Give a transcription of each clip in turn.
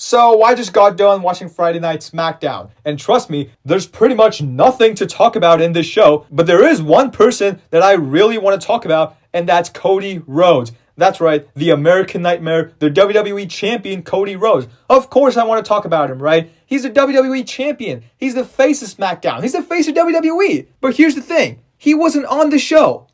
So I just got done watching Friday Night SmackDown. And trust me, there's pretty much nothing to talk about in this show. But there is one person that I really want to talk about, and that's Cody Rhodes. That's right, the American Nightmare, the WWE Champion, Cody Rhodes. Of course I want to talk about him, right? He's the WWE Champion. He's the face of SmackDown. He's the face of WWE. But here's the thing. He wasn't on the show.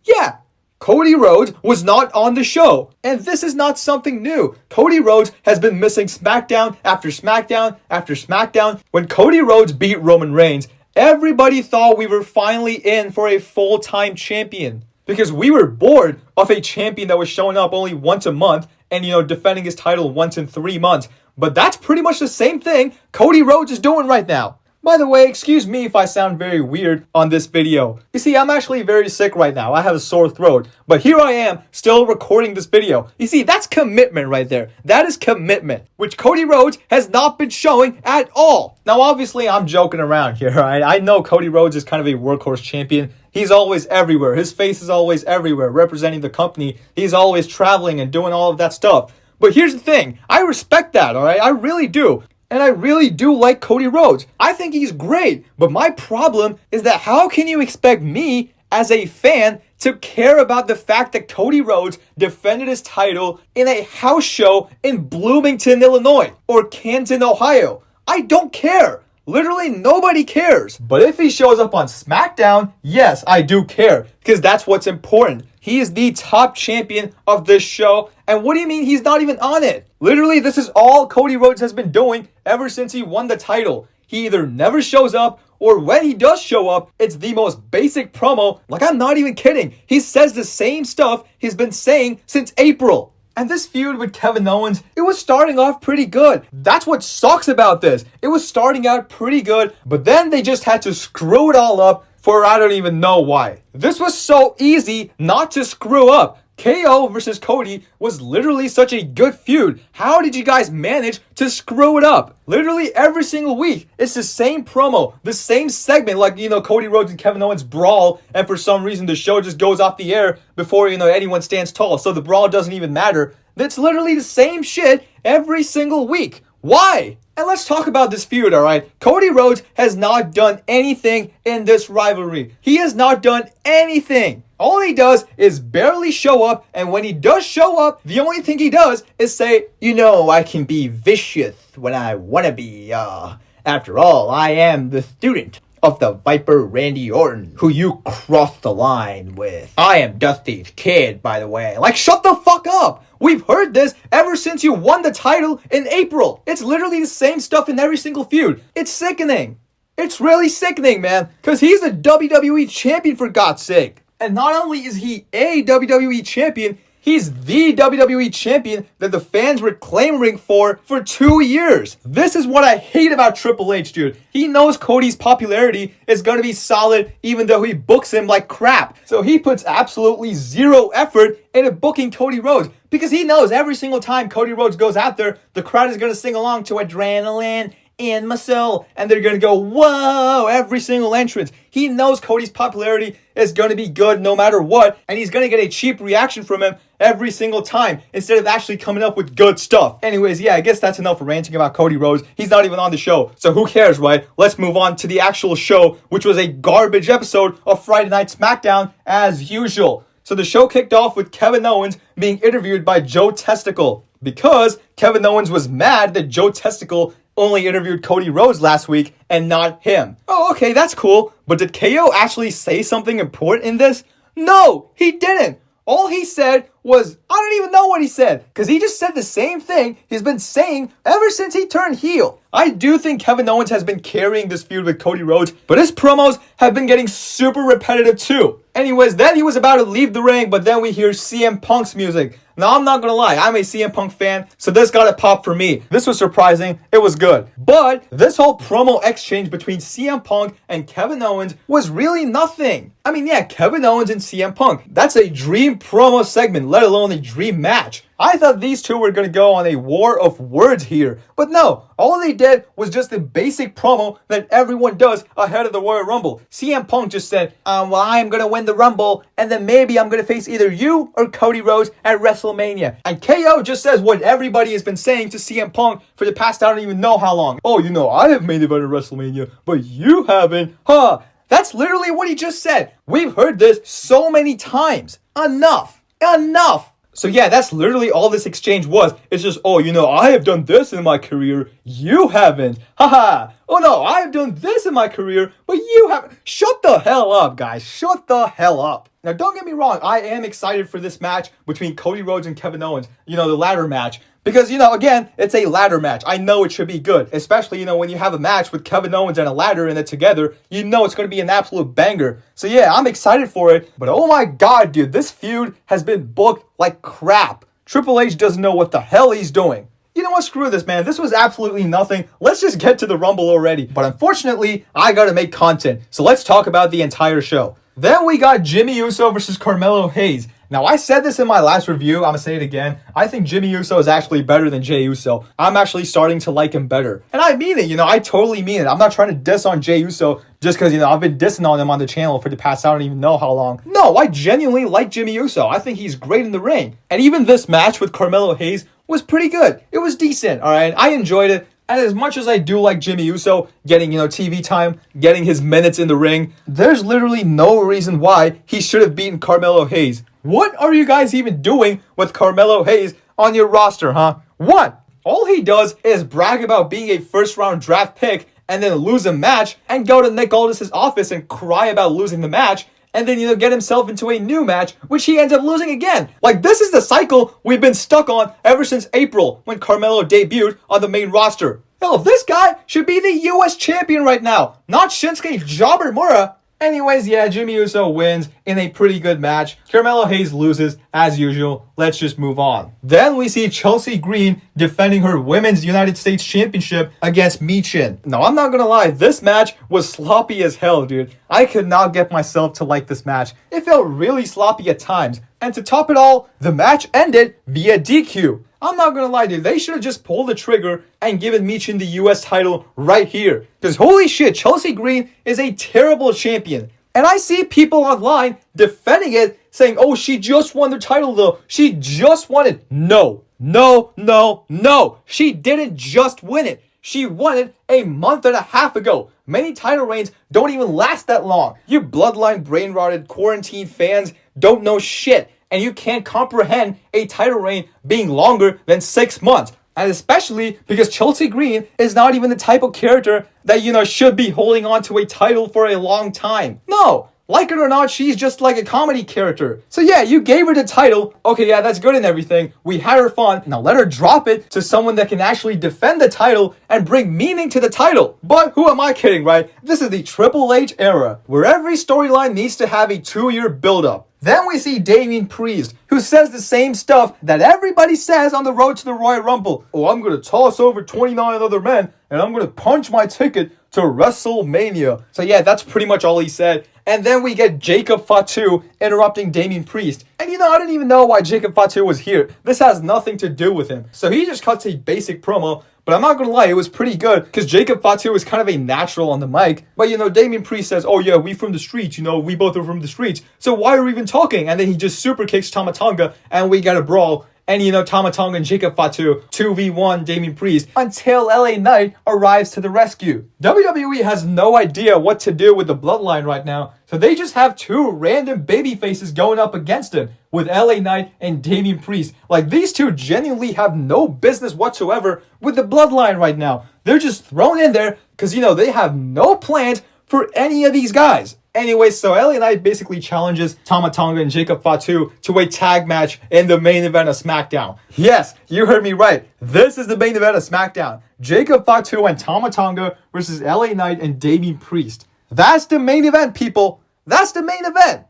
Yeah, Cody Rhodes was not on the show. And this is not something new. Cody Rhodes has been missing SmackDown after SmackDown after SmackDown. When Cody Rhodes beat Roman Reigns, everybody thought we were finally in for a full-time champion. Because we were bored of a champion that was showing up only once a month and, defending his title once in 3 months. But that's pretty much the same thing Cody Rhodes is doing right now. By the way, excuse me if I sound very weird on this video. You see, I'm actually very sick right now. I have a sore throat. But here I am, still recording this video. You see, that's commitment right there. That is commitment, which Cody Rhodes has not been showing at all. Now, obviously, I'm joking around here, right? I know Cody Rhodes is kind of a workhorse champion. He's always everywhere. His face is always everywhere, representing the company. He's always traveling and doing all of that stuff. But here's the thing. I respect that, all right? I really do. And I really do like Cody Rhodes. I think he's great. But my problem is that how can you expect me as a fan to care about the fact that Cody Rhodes defended his title in a house show in Bloomington, Illinois or Canton, Ohio? I don't care. Literally nobody cares. But if he shows up on SmackDown, yes, I do care. Because that's what's important. He is the top champion of this show. And what do you mean he's not even on it? Literally, this is all Cody Rhodes has been doing ever since he won the title. He either never shows up, or when he does show up, it's the most basic promo. Like, I'm not even kidding. He says the same stuff he's been saying since April. And this feud with Kevin Owens, it was starting off pretty good. That's what sucks about this. It was starting out pretty good, but then they just had to screw it all up for I don't even know why. This was so easy not to screw up. KO versus Cody was literally such a good feud. How did you guys manage to screw it up? Literally every single week, it's the same promo, the same segment, like, Cody Rhodes and Kevin Owens brawl, and for some reason the show just goes off the air before, anyone stands tall, so the brawl doesn't even matter. It's literally the same shit every single week. Why? And let's talk about this feud, alright? Cody Rhodes has not done anything in this rivalry. He has not done anything. All he does is barely show up, and when he does show up, the only thing he does is say, I can be vicious when I want to be. After all, I am the student of the Viper Randy Orton, who you crossed the line with. I am Dusty's kid, by the way. Like, shut the fuck up! We've heard this ever since you won the title in April. It's literally the same stuff in every single feud. It's sickening. It's really sickening, man. Because he's the WWE champion, for God's sake. And not only is he a WWE champion, he's the WWE champion that the fans were clamoring for 2 years. This is what I hate about Triple H, dude. He knows Cody's popularity is going to be solid even though he books him like crap. So he puts absolutely zero effort into booking Cody Rhodes because he knows every single time Cody Rhodes goes out there, the crowd is going to sing along to Adrenaline in my soul, and they're going to go, whoa, every single entrance. He knows Cody's popularity is going to be good no matter what, and he's going to get a cheap reaction from him every single time instead of actually coming up with good stuff. Anyways, yeah, I guess that's enough for ranting about Cody Rhodes. He's not even on the show, so who cares, right? Let's move on to the actual show, which was a garbage episode of Friday Night SmackDown as usual. So the show kicked off with Kevin Owens being interviewed by Joe Testicle because Kevin Owens was mad that Joe Testicle only interviewed Cody Rhodes last week and not him. Oh, okay, that's cool. But did KO actually say something important in this? No, he didn't. All he said was, I don't even know what he said, because he just said the same thing he's been saying ever since he turned heel. I do think Kevin Owens has been carrying this feud with Cody Rhodes, but his promos have been getting super repetitive too. Anyways, then he was about to leave the ring, but then we hear CM Punk's music. Now, I'm not gonna lie, I'm a CM Punk fan, so this got a pop for me. This was surprising, it was good. But this whole promo exchange between CM Punk and Kevin Owens was really nothing. I mean, yeah, Kevin Owens and CM Punk, that's a dream promo segment, let alone a dream match. I thought these two were going to go on a war of words here. But no, all they did was just the basic promo that everyone does ahead of the Royal Rumble. CM Punk just said, well, I'm going to win the Rumble, and then maybe I'm going to face either you or Cody Rhodes at WrestleMania. WrestleMania. And KO just says what everybody has been saying to CM Punk for the past I don't even know how long. Oh, I have main evented WrestleMania, but you haven't. Huh. That's literally what he just said. We've heard this so many times. Enough. So yeah, that's literally all this exchange was. It's just, I have done this in my career. You haven't. Haha. Oh no, I have done this in my career, but you haven't. Shut the hell up, guys. Shut the hell up. Now, don't get me wrong. I am excited for this match between Cody Rhodes and Kevin Owens. The ladder match. Because, again, it's a ladder match. I know it should be good. Especially, when you have a match with Kevin Owens and a ladder in it together, it's going to be an absolute banger. So, yeah, I'm excited for it. But, oh my God, dude, this feud has been booked like crap. Triple H doesn't know what the hell he's doing. You know what? Screw this, man. This was absolutely nothing. Let's just get to the Rumble already. But unfortunately, I gotta make content. So let's talk about the entire show. Then we got Jimmy Uso versus Carmelo Hayes. Now, I said this in my last review. I'm going to say it again. I think Jimmy Uso is actually better than Jey Uso. I'm actually starting to like him better. And I mean it, I totally mean it. I'm not trying to diss on Jey Uso just because, I've been dissing on him on the channel for the past I don't even know how long. No, I genuinely like Jimmy Uso. I think he's great in the ring. And even this match with Carmelo Hayes was pretty good. It was decent, all right? I enjoyed it. And as much as I do like Jimmy Uso getting, TV time, getting his minutes in the ring, there's literally no reason why he should have beaten Carmelo Hayes. What are you guys even doing with Carmelo Hayes on your roster, huh? What? All he does is brag about being a first-round draft pick and then lose a match and go to Nick Aldis' office and cry about losing the match and then, get himself into a new match, which he ends up losing again. Like, this is the cycle we've been stuck on ever since April when Carmelo debuted on the main roster. Hell, this guy should be the US champion right now, not Shinsuke Jobber-Mura. Anyways, yeah, Jimmy Uso wins in a pretty good match. Carmelo Hayes loses, as usual. Let's just move on. Then we see Chelsea Green defending her Women's United States Championship against Michin. Now, I'm not gonna lie, this match was sloppy as hell, dude. I could not get myself to like this match. It felt really sloppy at times. And to top it all, the match ended via DQ. I'm not gonna lie, dude. They should have just pulled the trigger and given Michin the US title right here. Because holy shit, Chelsea Green is a terrible champion. And I see people online defending it, saying, oh, she just won the title though. She just won it. No. She didn't just win it. She won it a month and a half ago. Many title reigns don't even last that long. You Bloodline brain-rotted quarantine fans don't know shit. And you can't comprehend a title reign being longer than 6 months. And especially because Chelsea Green is not even the type of character that, should be holding on to a title for a long time. No, like it or not, she's just like a comedy character. So yeah, you gave her the title. Okay, yeah, that's good and everything. We had her fun. Now let her drop it to someone that can actually defend the title and bring meaning to the title. But who am I kidding, right? This is the Triple H era, where every storyline needs to have a 2-year build-up. Then we see Damian Priest, who says the same stuff that everybody says on the road to the Royal Rumble. Oh, I'm going to toss over 29 other men, and I'm going to punch my ticket to WrestleMania. So yeah, that's pretty much all he said. And then we get Jacob Fatu interrupting Damian Priest. And I didn't even know why Jacob Fatu was here. This has nothing to do with him. So he just cuts a basic promo. But I'm not going to lie, it was pretty good because Jacob Fatu is kind of a natural on the mic. But, Damian Priest says, oh, yeah, we from the streets, we both are from the streets. So why are we even talking? And then he just super kicks Tama Tonga and we get a brawl. And, Tama Tonga and Jacob Fatu 2v1 Damian Priest until LA Knight arrives to the rescue. WWE has no idea what to do with the Bloodline right now. So they just have 2 random babyfaces going up against him with LA Knight and Damian Priest. Like, these 2 genuinely have no business whatsoever with the Bloodline right now. They're just thrown in there because, they have no plans for any of these guys. Anyway, so LA Knight basically challenges Tama Tonga and Jacob Fatu to a tag match in the main event of SmackDown. Yes, you heard me right. This is the main event of SmackDown. Jacob Fatu and Tama Tonga versus LA Knight and Damian Priest. That's the main event, people. That's the main event.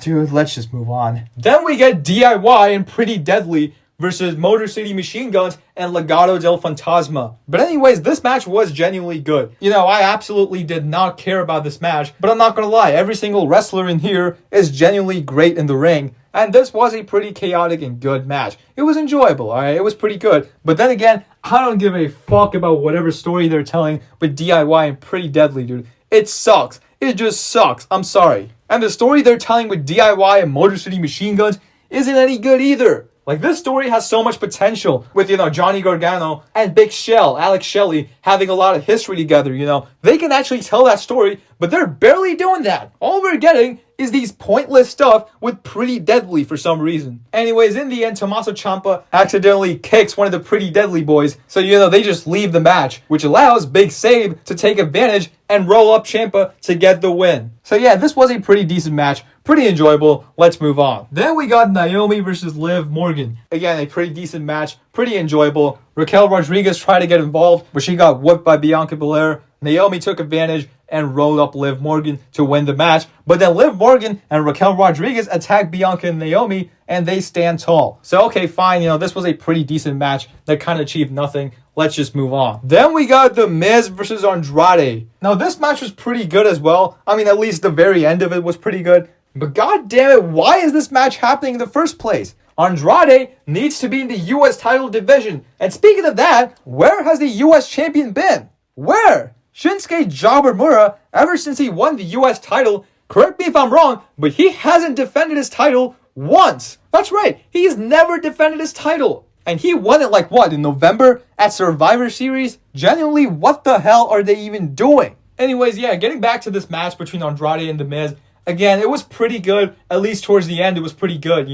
Dude, let's just move on. Then we get DIY and Pretty Deadly versus Motor City Machine Guns and Legado del Fantasma. But anyways, this match was genuinely good. I absolutely did not care about this match, but I'm not gonna lie, every single wrestler in here is genuinely great in the ring. And this was a pretty chaotic and good match. It was enjoyable, alright? It was pretty good. But then again, I don't give a fuck about whatever story they're telling with DIY and Pretty Deadly, dude. It sucks. It just sucks. I'm sorry. And the story they're telling with DIY and Motor City Machine Guns isn't any good either. Like, this story has so much potential with, Johnny Gargano and Big Shell, Alex Shelley, having a lot of history together, They can actually tell that story, but they're barely doing that. All we're getting is these pointless stuff with Pretty Deadly for some reason. Anyways, in the end, Tommaso Ciampa accidentally kicks one of the Pretty Deadly boys, so they just leave the match, which allows Big Sabe to take advantage and roll up Ciampa to get the win. So yeah, this was a pretty decent match, pretty enjoyable. Let's move on. Then we got Naomi versus Liv Morgan. Again, a pretty decent match, pretty enjoyable. Raquel Rodriguez tried to get involved, but she got whooped by Bianca Belair. Naomi took advantage and rolled up Liv Morgan to win the match. But then Liv Morgan and Raquel Rodriguez attack Bianca and Naomi, and they stand tall. So okay, fine, this was a pretty decent match that kind of achieved nothing. Let's just move on. Then we got The Miz versus Andrade. Now, this match was pretty good as well. I mean, at least the very end of it was pretty good. But god damn it, why is this match happening in the first place? Andrade needs to be in the US title division. And speaking of that, where has the US champion been? Where? Shinsuke Jabamura, ever since he won the US title, correct me if I'm wrong, but he hasn't defended his title once. That's right, he's never defended his title. And he won it in November at Survivor Series? Genuinely, what the hell are they even doing? Anyways, yeah, getting back to this match between Andrade and The Miz, again, it was pretty good. At least towards the end, it was pretty good,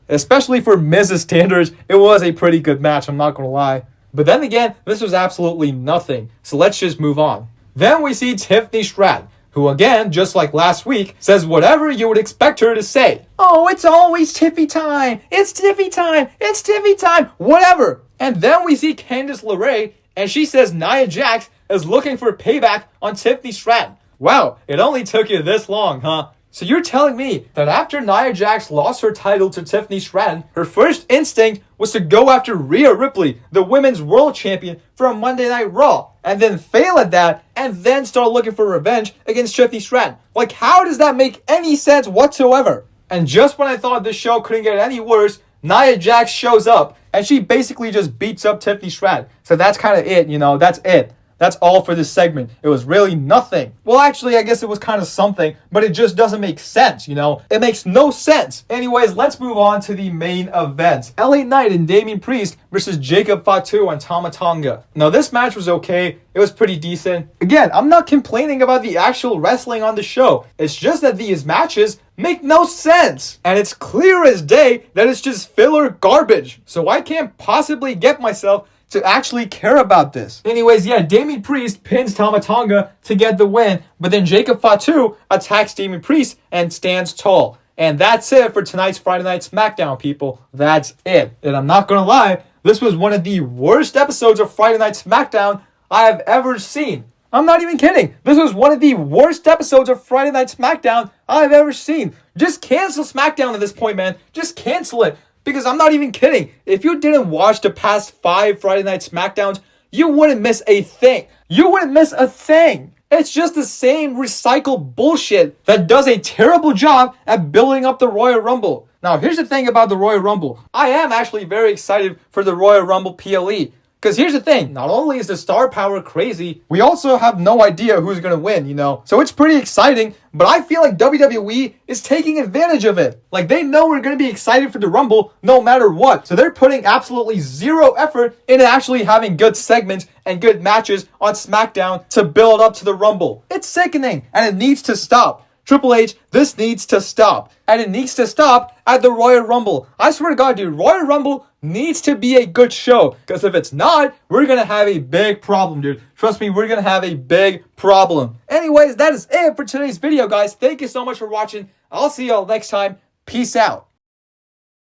Especially for Miz's standards, it was a pretty good match, I'm not gonna lie. But then again, this was absolutely nothing. So let's just move on. Then we see Tiffany Stratton, who again, just like last week, says whatever you would expect her to say. Oh, it's always Tiffy time. It's Tiffy time. It's Tiffy time. Whatever. And then we see Candice LeRae, and she says Nia Jax is looking for payback on Tiffany Stratton. Wow, it only took you this long, huh? So you're telling me that after Nia Jax lost her title to Tiffany Stratton, her first instinct was to go after Rhea Ripley, the Women's World Champion, for a Monday Night Raw, and then fail at that, and then start looking for revenge against Tiffany Stratton? Like, how does that make any sense whatsoever? And just when I thought this show couldn't get any worse, Nia Jax shows up, and she basically just beats up Tiffany Stratton. So that's kind of it, that's it. That's all for this segment. It was really nothing. Well, actually, I guess it was kind of something, but it just doesn't make sense, It makes no sense. Anyways, let's move on to the main event. LA Knight and Damian Priest versus Jacob Fatu and Tama Tonga. Now, this match was okay. It was pretty decent. Again, I'm not complaining about the actual wrestling on the show. It's just that these matches make no sense. And it's clear as day that it's just filler garbage. So I can't possibly get myself to actually care about this. Anyways, yeah, Damian Priest pins Tama Tonga to get the win, but then Jacob Fatu attacks Damian Priest and stands tall. And that's it for tonight's Friday Night SmackDown, people. That's it. And I'm not gonna lie, this was one of the worst episodes of Friday Night SmackDown I have ever seen. I'm not even kidding. This was one of the worst episodes of Friday Night SmackDown I've ever seen. Just cancel SmackDown at this point, man. Just cancel it. Because I'm not even kidding. If you didn't watch the past 5 Friday Night SmackDowns, you wouldn't miss a thing. You wouldn't miss a thing. It's just the same recycled bullshit that does a terrible job at building up the Royal Rumble. Now, here's the thing about the Royal Rumble. I am actually very excited for the Royal Rumble PLE. Because here's the thing, not only is the star power crazy, we also have no idea who's going to win, So it's pretty exciting, but I feel like WWE is taking advantage of it. Like, they know we're going to be excited for the Rumble no matter what. So they're putting absolutely zero effort into actually having good segments and good matches on SmackDown to build up to the Rumble. It's sickening, and it needs to stop. Triple H, this needs to stop. And it needs to stop at the Royal Rumble. I swear to God, dude, Royal Rumble needs to be a good show. Because if it's not, we're going to have a big problem, dude. Trust me, we're going to have a big problem. Anyways, that is it for today's video, guys. Thank you so much for watching. I'll see y'all next time. Peace out.